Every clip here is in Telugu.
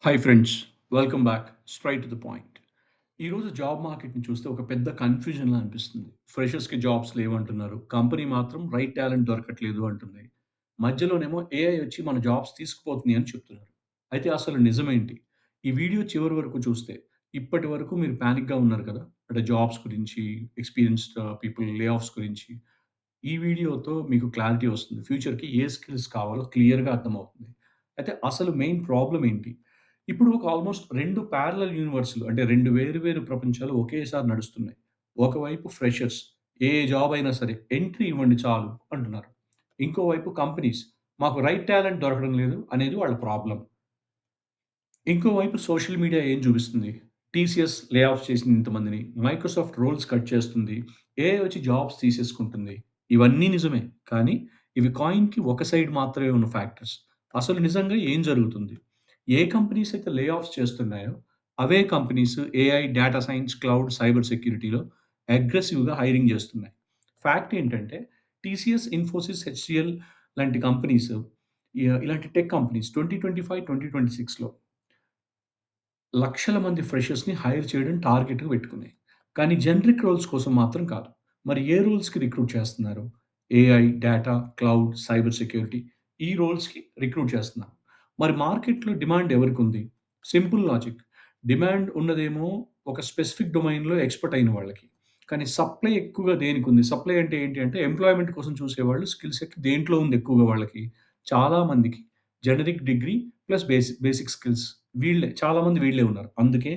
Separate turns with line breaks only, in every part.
Hi friends. Welcome back. Straight to the point. ఈరోజు జాబ్ మార్కెట్‌ని చూస్తే ఒక పెద్ద కన్‌ఫ్యూజన్‌లా అనిపిస్తుంది. ఫ్రెషర్స్‌కి జాబ్స్ లేవంటున్నారు. కంపెనీ మాత్రం రైట్ టాలెంట్ దొరకట్లేదు అంటుంది. మధ్యలోనేమో ఏఐ వచ్చి మన జాబ్స్ తీసుకుపోతుంది అని చెప్తున్నారు. అయితే అసలు నిజమేంటి? ఈ వీడియో చివరి వరకు చూస్తే ఇప్పటి వరకు మీరు పానిక్‌గా ఉన్నారు కదా! అంటే జాబ్స్ గురించి, ఎక్స్‌పీరియన్స్డ్ పీపుల్ లే ఆఫ్స్ గురించి. ఈ వీడియోతో మీకు క్లారిటీ వస్తుంది. ఫ్యూచర్‌కి ఏ స్కిల్స్ కావాలో క్లియర్‌గా అర్థమవుతుంది. అయితే అసలు మెయిన్ ప్రాబ్లమ్ ఏంటి? ఇప్పుడు ఒక ఆల్‌మోస్ట్ 2 ప్యారలల్ యూనివర్స్‌లు అంటే 2 వేరు వేరు ప్రపంచాలు ఒకేసారి నడుస్తున్నాయి. ఒకవైపు ఫ్రెషర్స్ ఏ జాబ్ అయినా సరే ఎంట్రీ ఇవ్వండి చాలు అంటున్నారు. ఇంకోవైపు కంపెనీస్ మాకు రైట్ టాలెంట్ దొరకడం లేదు అనేది వాళ్ళ ప్రాబ్లమ్. ఇంకోవైపు సోషల్ మీడియా ఏం చూపిస్తుంది? టీసీఎస్ లే ఆఫ్ చేసింది ఇంతమందిని. మైక్రోసాఫ్ట్ రోల్స్ కట్ చేస్తుంది. ఏఐ వచ్చి జాబ్స్ తీసేసుకుంటుంది. ఇవన్నీ నిజమే. కానీ ఇవి కాయిన్‌కి ఒక సైడ్ మాత్రమే ఉన్న ఫ్యాక్టర్స్. అసలు నిజంగా ఏం జరుగుతుంది? ఏ కంపెనీస్ అయితే లే ఆఫ్స్ చేస్తున్నాయో, అవే companies AI, data science, cloud, cyber సెక్యూరిటీలో అగ్రెసివ్‌గా హైరింగ్ చేస్తున్నాయి. ఫ్యాక్ట్ ఏంటంటే టీసీఎస్, ఇన్ఫోసిస్, హెచ్‌సీఎల్ లాంటి కంపెనీస్ ఇలాంటి టెక్ కంపెనీస్ 2025, 2026లో లక్షల మంది ఫ్రెషర్స్‌ని హైర్ చేయడం టార్గెట్‌గా పెట్టుకున్నాయి. కానీ జనరిక్ రోల్స్ కోసం మాత్రం కాదు. మరి ఏ రోల్స్‌కి రిక్రూట్ చేస్తున్నారు? AI, data, cloud, cyber security ఈ రోల్స్‌కి రిక్రూట్ చేస్తున్నారు. మరి మార్కెట్‌లో డిమాండ్ ఎవరికుంది? Simple logic. డిమాండ్ ఉన్నదేమో ఒక స్పెసిఫిక్ డొమైన్‌లో ఎక్స్‌పర్ట్ అయిన వాళ్ళకి. కానీ సప్లై ఎక్కువగా దేనికుంది? సప్లై అంటే ఏంటి అంటే ఎంప్లాయ్‌మెంట్ కోసం చూసేవాళ్ళు స్కిల్ సెట్ దేంట్లో ఉంది ఎక్కువగా వాళ్ళకి? చాలా మందికి generic degree plus basic skills చాలా మంది వీళ్ళే ఉన్నారు. అందుకే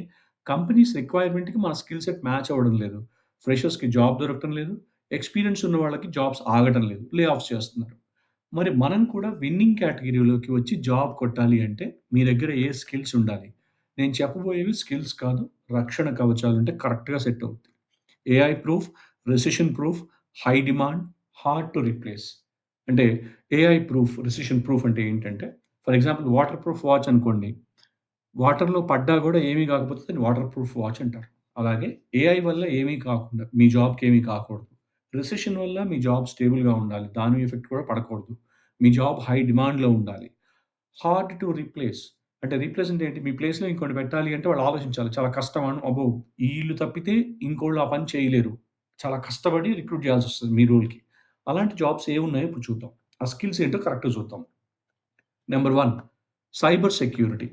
కంపెనీస్ రిక్వైర్మెంట్‌కి మన స్కిల్ సెట్ మ్యాచ్ అవ్వడం లేదు. ఫ్రెషర్స్‌కి జాబ్ దొరకటం లేదు. ఎక్స్‌పీరియన్స్ ఉన్న వాళ్ళకి జాబ్స్ ఆగటం లేదు. లే ఆఫ్స్ చేస్తున్నారు. మరి మనం కూడా విన్నింగ్ కేటగిరీలోకి వచ్చి జాబ్ కొట్టాలి అంటే మీ దగ్గర ఏ స్కిల్స్ ఉండాలి? నేను చెప్పబోయేవి స్కిల్స్ కాదు. రక్షణ కవచాలుంటే కరెక్ట్‌గా సెట్ అవుద్ది. AI proof, recession proof, high demand, hard to replace. అంటే ఏఐ ప్రూఫ్, రెసిషన్ ప్రూఫ్ అంటే ఏంటంటే for example water proof watch అనుకోండి. వాటర్‌లో పడ్డా గూడా ఏమీ కాకపోతే దాన్ని వాటర్ ప్రూఫ్ వాచ్ అంటారు. అలాగే ఏఐ వల్ల ఏమీ కాకుండా మీ జాబ్‌కేమీ కాకూడదు. రిసెషన్ వల్ల మీ జాబ్ స్టేబుల్‌గా ఉండాలి. దాని ఎఫెక్ట్ కూడా పడకూడదు. మీ జాబ్ హై డిమాండ్‌లో ఉండాలి. హార్డ్ టు రీప్లేస్ అంటే రీప్లేస్ అంటే ఏంటి? మీ ప్లేస్‌లో ఇంకోడిని పెట్టాలి అంటే వాళ్ళు ఆలోచించాలి. చాలా కష్టమా? అబ్బో! ఈళ్ళు తప్పితే ఇంకోళ్ళు ఆ పని చేయలేరు. చాలా కష్టపడి రిక్రూట్ చేయాల్సొస్తది మీ రోల్‌కి. అలాంటి జాబ్స్ ఏవున్నాయో ఇప్పుడు చూద్దాం. ఆ స్కిల్స్ ఏంటో కరెక్ట్‌గా చూద్దాం. Number 1 cyber security.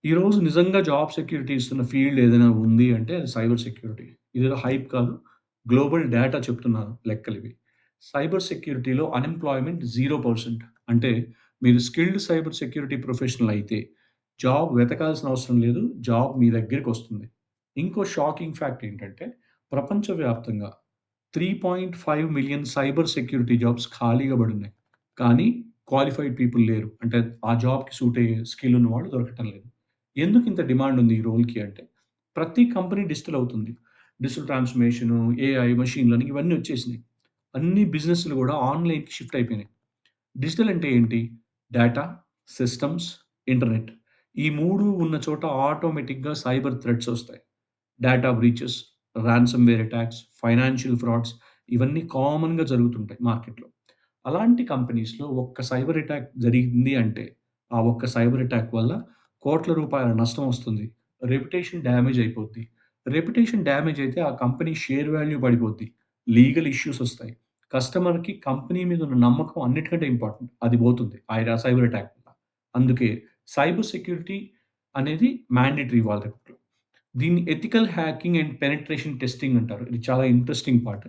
ఈరోజు నిజంగా జాబ్ సెక్యూరిటీ ఇస్తున్న ఫీల్డ్ ఏదైనా ఉంది అంటే అది సైబర్ సెక్యూరిటీ. ఇదేదో హైప్ కాదు. గ్లోబల్ డేటా చెప్తున్న లెక్కలివి. సైబర్ సెక్యూరిటీలో అన్‌ఎంప్లాయ్‌మెంట్ 0% అంటే మీరు స్కిల్డ్ సైబర్ సెక్యూరిటీ ప్రొఫెషనల్ అయితే జాబ్ వెతకాల్సిన అవసరం లేదు. జాబ్ మీ దగ్గరికొస్తుంది. ఇంకో షాకింగ్ ఫ్యాక్ట్ ఏంటంటే ప్రపంచవ్యాప్తంగా 3.5 మిలియన్ సైబర్ సెక్యూరిటీ జాబ్స్ ఖాళీగా పడున్నాయి. కానీ క్వాలిఫైడ్ పీపుల్ లేరు. అంటే ఆ జాబ్‌కి సూట్ అయ్యే స్కిల్ ఉన్నవాళ్ళు దొరకటం లేదు. ఎందుకు ఇంత డిమాండ్ ఉంది ఈ రోల్‌కి అంటే, ప్రతి కంపెనీ డిజిటల్ అవుతుంది. Digital transformation, AI, machine learning ఇవన్నీ వచ్చేసినాయి. అన్ని బిజినెస్‌లు గూడా ఆన్‌లైన్‌కి షిఫ్ట్ అయిపోయినాయి. డిజిటల్ అంటే ఏంటి? Data, systems, internet. ఈ 3 ఉన్న చోట ఆటోమేటిక్‌గా సైబర్ థ్రెట్స్ ఒస్తాయి. Data breaches, ransomware attacks, financial frauds ఇవన్నీ కామన్‌గా జరుగుతుంటాయి మార్కెట్‌లో. అలాంటి కంపెనీస్‌లో ఒక్క సైబర్ అటాక్ జరిగింది అంటే, ఆ ఒక్క సైబర్ అటాక్ వల్ల కోట్ల రూపాయల నష్టం వస్తుంది. రెప్యుటేషన్ డ్యామేజ్ అయిపోద్ది. రెప్యుటేషన్ డ్యామేజ్ అయితే ఆ కంపెనీ షేర్ వాల్యూ పడిపోద్ది. లీగల్ ఇష్యూస్ ఒస్తాయి. కస్టమర్‌కి కంపెనీ మీద ఉన్న నమ్మకం అన్నిటికంటే ఇంపార్టెంట్. అది పోతుంది. సైబర్ అటాక్ వల్ల. అందుకే సైబర్ సెక్యూరిటీ అనేది మ్యాండేటరీ వాళ్ళ దగ్గర. దీన్ని ethical hacking and penetration testing అంటారు. ఇది చాలా ఇంట్రెస్టింగ్ పార్ట్.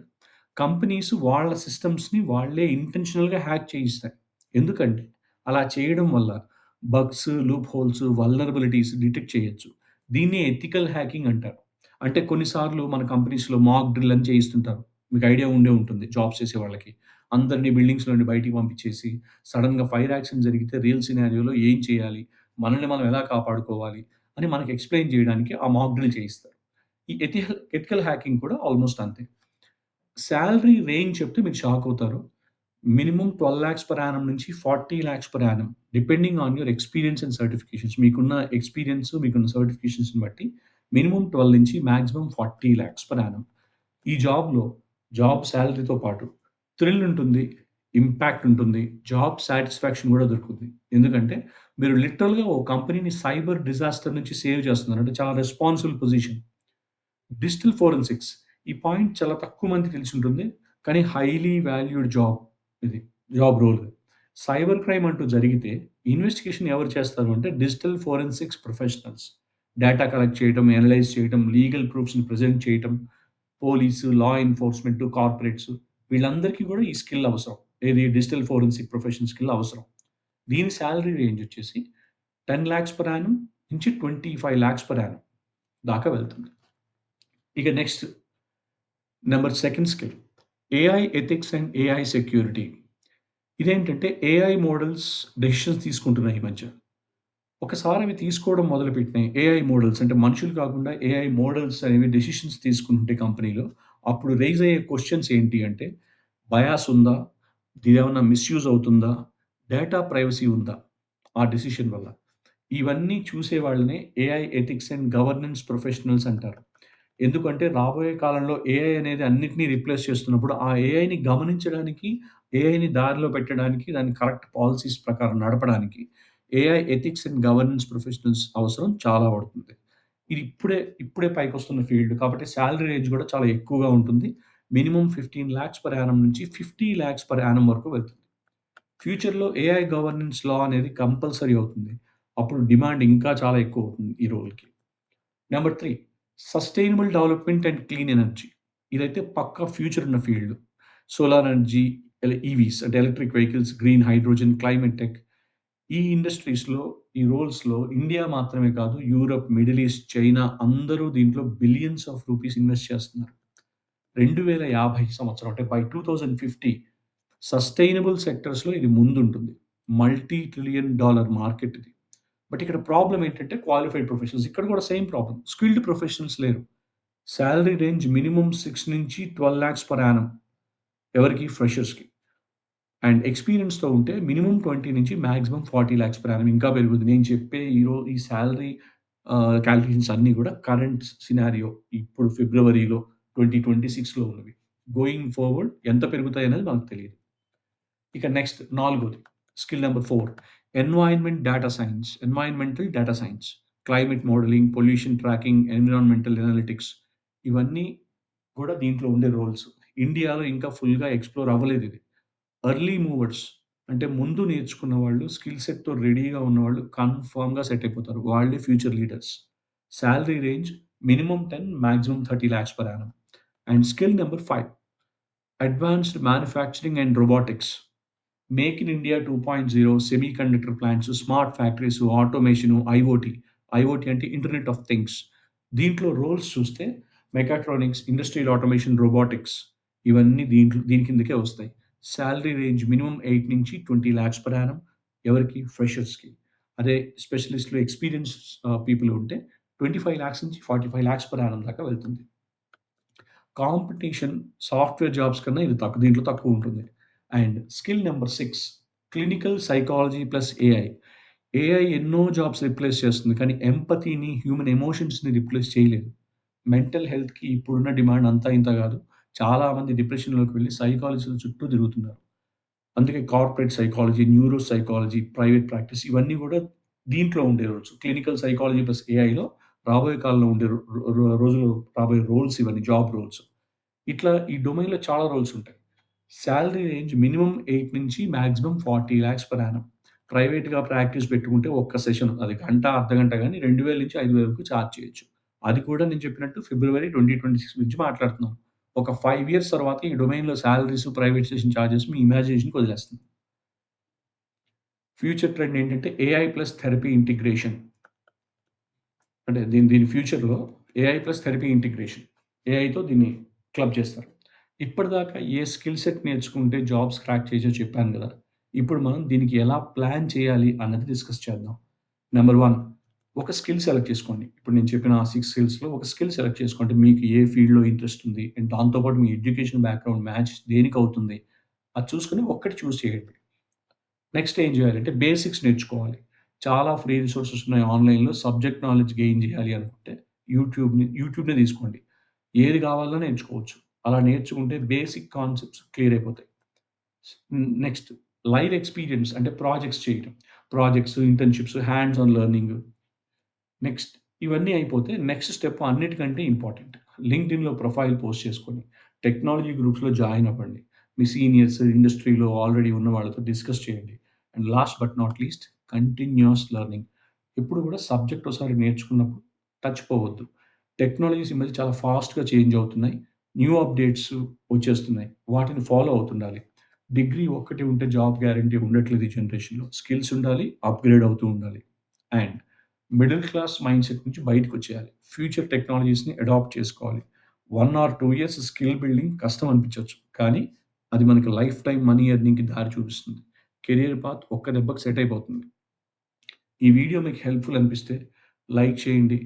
కంపెనీస్ వాళ్ళ సిస్టమ్స్‌ని వాళ్ళే ఇంటెన్షనల్‌గా హ్యాక్ చేయిస్తాయి. ఎందుకంటే అలా చేయడం వల్ల bugs, loop holes, vulnerabilities detect చేయొచ్చు. దీన్నే ఎథికల్ హ్యాకింగ్ అంటారు. అంటే కొన్ని సార్లు మన కంపెనీస్‌లో మాక్ డ్రిల్ అని చేయిస్తుంటారు. మీకు ఐడియా ఉండే ఉంటుంది జాబ్స్ చేసే వాళ్ళకి. అందరిని బిల్డింగ్స్ నుండి బయటికి పంపించేసి సడెన్‌గా ఫైర్ యాక్సిడెంట్ జరిగితే రియల్ సినారియోలో ఏం చేయాలి? మనల్ని మనం ఎలా కాపాడుకోవాలి? అని మనకి ఎక్స్‌ప్లెయిన్ చేయడానికి ఆ మాక్ డ్రిల్ చేయిస్తారు. ఈ ఎథికల్ హ్యాకింగ్ కూడా ఆల్‌మోస్ట్ అంతే. సాలరీ రేంజ్ చెప్తే మీరు షాక్ అవుతారు. మినిమమ్ 12,00,000 పర్ యానమ్ నుంచి 40,00,000 per annum depending on your experience and certifications. మీకున్న ఎక్స్‌పీరియన్స్, మీకున్న సర్టిఫికేషన్స్‌ని బట్టి మినిమమ్ 12 నుంచి మాక్సిమం 40,00,000 పర్ యానమ్. ఈ జాబ్‌లో జాబ్ సాలరీతో పాటు థ్రిల్ ఉంటుంది. ఇంపాక్ట్ ఉంటుంది. జాబ్ సాటిస్ఫాక్షన్ గూడా దొరుకుతుంది. ఎందుకంటే మీరు లిటరల్‌గా ఓ కంపెనీని సైబర్ డిజాస్టర్ నుంచి సేవ్ చేస్తున్నారు. అంటే చాలా రెస్పాన్సిబుల్ పొజిషన్. డిజిటల్ ఫోరెన్సిక్స్ ఈ పాయింట్ చాలా తక్కువ మందికి తెలిసుంటుంది. కానీ హైలీ వాల్యూడ్ జాబ్ ఇది. Job role. సైబర్ క్రైమ్ అంటూ జరిగితే ఇన్వెస్టిగేషన్ ఎవరు చేస్తారు అంటే digital forensics professionals. Data collect చేయటం, అనలైజ్ చేయటం, లీగల్ ప్రూఫ్స్‌ని ప్రెజెంట్ చేయటం, పోలీసు, లా ఎన్ఫోర్స్‌మెంట్, కార్పొరేట్స్ వీళ్ళందరికీ కూడా ఈ స్కిల్ అవసరం. ఏది డిజిటల్ ఫోరెన్సిక్ ప్రొఫెషన్ స్కిల్ అవసరం. దీని సాలరీ రేంజ్ వచ్చేసి 10,00,000 పర్ యానమ్ నుంచి 25,00,000 పర్ యానమ్ దాకా వెళ్తుంది. ఇక next number second skill AI ethics and AI security. ఇదేంటంటే ఏఐ మోడల్స్ డెసిషన్స్ తీసుకుంటున్నాయి ఈ మధ్య. ఒకసారి అవి తీసుకోవడం మొదలుపెట్టినాయి. ఏఐ మోడల్స్ అంటే మనుషులు కాకుండా ఏఐ మోడల్స్ అనేవి డెసిషన్స్ తీసుకుంటుంటే కంపెనీలో, అప్పుడు రైజ్ అయ్యే క్వెషన్స్ ఏంటి అంటే, బయాస్ ఉందా? ఇదేమన్నా మిస్‌యూజ్ అవుతుందా? డేటా ప్రైవసీ ఉందా? ఆ డెసిషన్ వల్ల. ఇవన్నీ చూసే వాళ్ళనే AI ethics and governance professionals అంటారు. ఎందుకంటే రాబోయే కాలంలో ఏఐ అనేది అన్నిటిని రిప్లేస్ చేస్తున్నప్పుడు, ఆ ఏఐని గమనించడానికి, ఏఐని దారిలో పెట్టడానికి, దాన్ని కరెక్ట్ పాలిసీస్ ప్రకారం నడపడానికి AI ethics and governance professionals అవసరం చాలా పడుతుంది. ఇది ఇప్పుడే పైకొస్తున్న ఫీల్డ్. కాబట్టి సాలరీ రేంజ్ కూడా చాలా ఎక్కువగా ఉంటుంది. మినిమమ్ 15,00,000 పర్ యానమ్ నుంచి 50,00,000 పర్ యానమ్ వరకు వెళ్తుంది. ఫ్యూచర్‌లో ఏఐ గవర్నెన్స్ లా అనేది కంపల్సరీ అవుతుంది. అప్పుడు డిమాండ్ ఇంకా చాలా ఎక్కువవుతుంది ఈ రోల్‌కి. Number 3 sustainable development and clean energy. ఇదైతే పక్కా ఫ్యూచర్ ఉన్న ఫీల్డ్. సోలార్ ఎనర్జీ, ఈవీస్ అంటే electric vehicles, green hydrogen, climate tech ఈ ఇండస్ట్రీస్‌లో, ఈ రోల్స్‌లో ఇండియా మాత్రమే కాదు యూరప్, మిడిల్ ఈస్ట్, చైనా అందరూ దీంట్లో బిలియన్స్ ఆఫ్ రూపీస్ ఇన్వెస్ట్ చేస్తున్నారు. 2050 సంవత్సరం అంటే బై 2050 సస్టైనబుల్ సెక్టర్స్‌లో ఇది ముందుంటుంది. మల్టీ ట్రిలియన్ డాలర్ మార్కెట్ ఇది. బట్ ఇక్కడ ప్రాబ్లమ్ ఏంటంటే క్వాలిఫైడ్ ప్రొఫెషనల్స్. ఇక్కడ కూడా సేమ్ ప్రాబ్లమ్. స్కిల్డ్ ప్రొఫెషనల్స్ లేరు. Salary range minimum 6-12,00,000 per annum ఎవరికి? ఫ్రెషర్స్‌కి. అండ్ ఎక్స్‌పీరియన్స్‌తో ఉంటే మినిమమ్ 20 నుంచి మాక్సిమం 40,00,000 పర్ యానమ్ ఇంకా పెరుగుతుంది. నేను చెప్పే ఈ సాలరీ కాలిక్యులేషన్స్ అన్నీ కూడా కరెంట్ సినారియో ఇప్పుడు ఫిబ్రవరిలో 2026లో ఉన్నవి. గోయింగ్ ఫార్వర్డ్ ఎంత పెరుగుతాయనేది మనకు తెలీదు. ఇక నెక్స్ట్ నాలుగోది skill number 4 environmental data science, climate modelling, pollution tracking, environmental analytics ఇవన్నీ కూడా దీంట్లో ఉండే రోల్స్. ఇండియాలో ఇంకా ఫుల్‌గా ఎక్స్‌ప్లోర్ అవ్వలేదిది. ఎర్లీ మూవర్స్ అంటే ముందు నేర్చుకున్న వాళ్ళు స్కిల్ సెట్‌తో రెడీగా ఉన్నవాళ్ళు కన్ఫర్మ్‌గా సెట్ అయిపోతారు. వాళ్ళే future leaders. Salary range minimum 10 maximum 30,00,000 per annum. And skill number 5 advanced manufacturing and robotics. Make in India 2.0 semiconductor plants, smart factories, automation, IoT. IoT అంటే ఇంటర్నెట్ ఆఫ్ థింగ్స్. దీంట్లో రోల్స్ చూస్తే మెకాట్రానిక్స్, ఇండస్ట్రియల్ ఆటోమేషన్, రోబోటిక్స్ ఇవన్నీ దీని కిందకే వస్తాయి. Salary range minimum 8-20,00,000 per annum ఎవరికి? ఫ్రెషర్స్‌కి. అదే స్పెషలిస్ట్‌లో ఎక్స్‌పీరియన్స్ పీపుల్ ఉంటే 25,00,000-45,00,000 పర్ యానమ్ దాకా వెళ్తుంది. కాంపిటీషన్ సాఫ్ట్‌వేర్ జాబ్స్ కన్నా ఇది దీంట్లో తక్కువుంటుంది. And skill number 6 clinical psychology plus AI. AI ఎన్నో జాబ్స్ రిప్లేస్ చేస్తుంది. కానీ ఎంపతీని, హ్యూమన్ ఎమోషన్స్‌ని రిప్లేస్ చేయలేదు. మెంటల్ హెల్త్‌కి ఇప్పుడున్న డిమాండ్ అంతా ఇంత గాదు. చాలా మంది డిప్రెషన్‌లోకి వెళ్లి సైకాలజిస్ట్‌ల చుట్టూ తిరుగుతున్నారు. అందుకే corporate psychology, neuro psychology, private practice ఇవన్నీ గూడా దీంట్లో ఉండే రోల్స్. క్లినికల్ సైకాలజీ ప్లస్ ఏఐలో రాబోయే కాలంలో ఉండే రో రో రోజుల్లో రాబోయే రోల్స్ ఇవన్నీ జాబ్ రోల్స్. ఇట్లా ఈ డొమైన్‌లో చాలా రోల్స్ ఉంటాయి. సాలరీ రేంజ్ మినిమమ్ 8 నుంచి మాక్సిమం 40,00,000 పర్ యానమ్. ప్రైవేట్‌గా ప్రాక్టీస్ పెట్టుకుంటే ఒక్క సెషన్ అది గంట, అర్ధగంట గాని 2,000-5,000 వరకు చార్జ్ చేయొచ్చు. అది కూడా నేను చెప్పినట్టు ఫిబ్రవరి 2026 గురించి మాట్లాడుతున్నాను. ఒక 5 ఇయర్స్ తర్వాత ఈ డొమైన్‌లో సాలరీస్, ప్రైవేట్ సెషన్ చార్జెస్ మీ ఇమాజినేషన్‌కి వదిలేస్తాను. ఫ్యూచర్ ట్రెండ్ ఏంటంటే ఏఐ ప్లస్ థెరపీ ఇంటిగ్రేషన్. అంటే దీని ఫ్యూచర్‌లో ఏఐ ప్లస్ థెరపీ ఇంటిగ్రేషన్. ఏఐతో దీన్ని క్లబ్ చేస్తారు. ఇప్పటిదాకా ఏ స్కిల్ సెట్ నేర్చుకుంటే జాబ్స్ క్రాక్ చేయొచ్చో చెప్పాను గదా! ఇప్పుడు మనం దీనికి ఎలా ప్లాన్ చేయాలి అన్నది డిస్కస్ చేద్దాం. నంబర్ 1 ఒక స్కిల్ సెలెక్ట్ చేసుకోండి. ఇప్పుడు నేను చెప్పిన ఆ 6 స్కిల్స్‌లో ఒక స్కిల్ సెలెక్ట్ చేసుకోండి. మీకు ఏ ఫీల్డ్‌లో ఇంట్రెస్ట్ ఉంది అండ్ దాంతో పాటు మీ ఎడ్యుకేషన్ బ్యాక్‌గ్రౌండ్ మ్యాచ్ దేనికవుతుంది? అది చూసుకొని ఒక్కటి చూజ్ చేయండి. నెక్స్ట్ ఏం జేయాలంటే బేసిక్స్ నేర్చుకోవాలి. చాలా ఫ్రీ రిసోర్సెస్ ఉన్నాయి ఆన్‌లైన్‌లో. సబ్జెక్ట్ నాలెడ్జ్ గెయిన్ జేయాలి అనుకుంటే యూట్యూబ్‌నే తీసుకోండి. ఏది కావాలన్నా నేర్చుకోవచ్చు. అలా నేర్చుకుంటే బేసిక్ కాన్సెప్ట్స్ క్లియర్ అయిపోతాయి. నెక్స్ట్ లైవ్ ఎక్స్‌పీరియన్స్ అంటే ప్రాజెక్ట్స్ చేయటం. Projects, internships, hands on learning. Next ఇవన్నీ అయిపోతే నెక్స్ట్ స్టెప్ అన్నిటికంటే ఇంపార్టెంట్. లింక్డ్ఇన్‌లో ప్రొఫైల్ పోస్ట్ చేసుకొని, టెక్నాలజీ గ్రూప్స్‌లో జాయిన్ అవ్వండి. మీ సీనియర్స్, ఇండస్ట్రీలో ఆల్రెడీ ఉన్న వాళ్ళతో డిస్కస్ చేయండి. And last but not least continuous learning. ఎప్పుడు కూడా సబ్జెక్ట్ ఒకసారి నేర్చుకున్నప్పుడు టచ్ పోవద్దు. టెక్నాలజీస్ ఈ మధ్య చాలా ఫాస్ట్‌గా చేంజ్ అవుతున్నాయి. న్యూ అప్‌డేట్స్ వచ్చేస్తున్నాయి. వాటిని ఫాలో అవుతుండాలి. డిగ్రీ ఒక్కటి ఉంటే జాబ్ గ్యారంటీ ఉండట్లేదు ఈ జనరేషన్‌లో. స్కిల్స్ ఉండాలి, అప్‌గ్రేడ్ అవుతూ ఉండాలి. అండ్ మిడిల్ క్లాస్ మైండ్‌సెట్ నుంచి బయటికొచ్చేయాలి. ఫ్యూచర్ టెక్నాలజీస్‌ని అడాప్ట్ చేసుకోవాలి. 1 ఆర్ 2 ఇయర్స్ స్కిల్ బిల్డింగ్ కష్టం అనిపించొచ్చు. కానీ అది మనకి లైఫ్ టైమ్ మనీ ఎర్నింగ్‌కి దారి చూపిస్తుంది. కెరియర్ పాత్ ఒక్క దెబ్బకి సెట్ అయిపోతుంది. ఈ వీడియో మీకు హెల్ప్‌ఫుల్ అనిపిస్తే లైక్ చేయండి.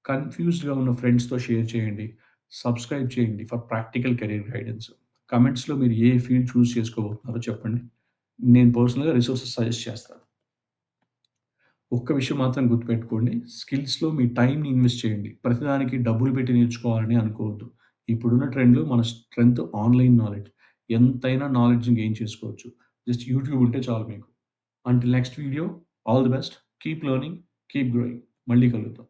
కన్‌ఫ్యూజ్డ్‌గా ఉన్న ఫ్రెండ్స్‌తో షేర్ చేయండి. సబ్స్క్రైబ్ చేయండి ఫర్ ప్రాక్టికల్ కెరియర్ గైడెన్స్. కామెంట్స్‌లో మీరు ఏ ఫీల్డ్ చూజ్ చేసుకోబోతున్నారో చెప్పండి. నేను పర్సనల్‌గా రిసోర్సెస్ సజెస్ట్ చేస్తాను. ఒక్క విషయం మాత్రం గుర్తుపెట్టుకోండి. స్కిల్స్‌లో మీ టైమ్‌ని ఇన్వెస్ట్ చేయండి. ప్రతిదానికి డబ్బులు పెట్టి నేర్చుకోవాలని అనుకోవద్దు. ఇప్పుడున్న ట్రెండ్‌లో మన స్ట్రెంగ్త్ ఆన్‌లైన్ నాలెడ్జ్. ఎంతైనా నాలెడ్జ్‌ని గెయిన్ చేసుకోవచ్చు. జస్ట్ యూట్యూబ్ ఉంటే చాలు మీకు. Until next video, all the best. Keep learning, keep growing. మళ్ళీ కలుద్దాం.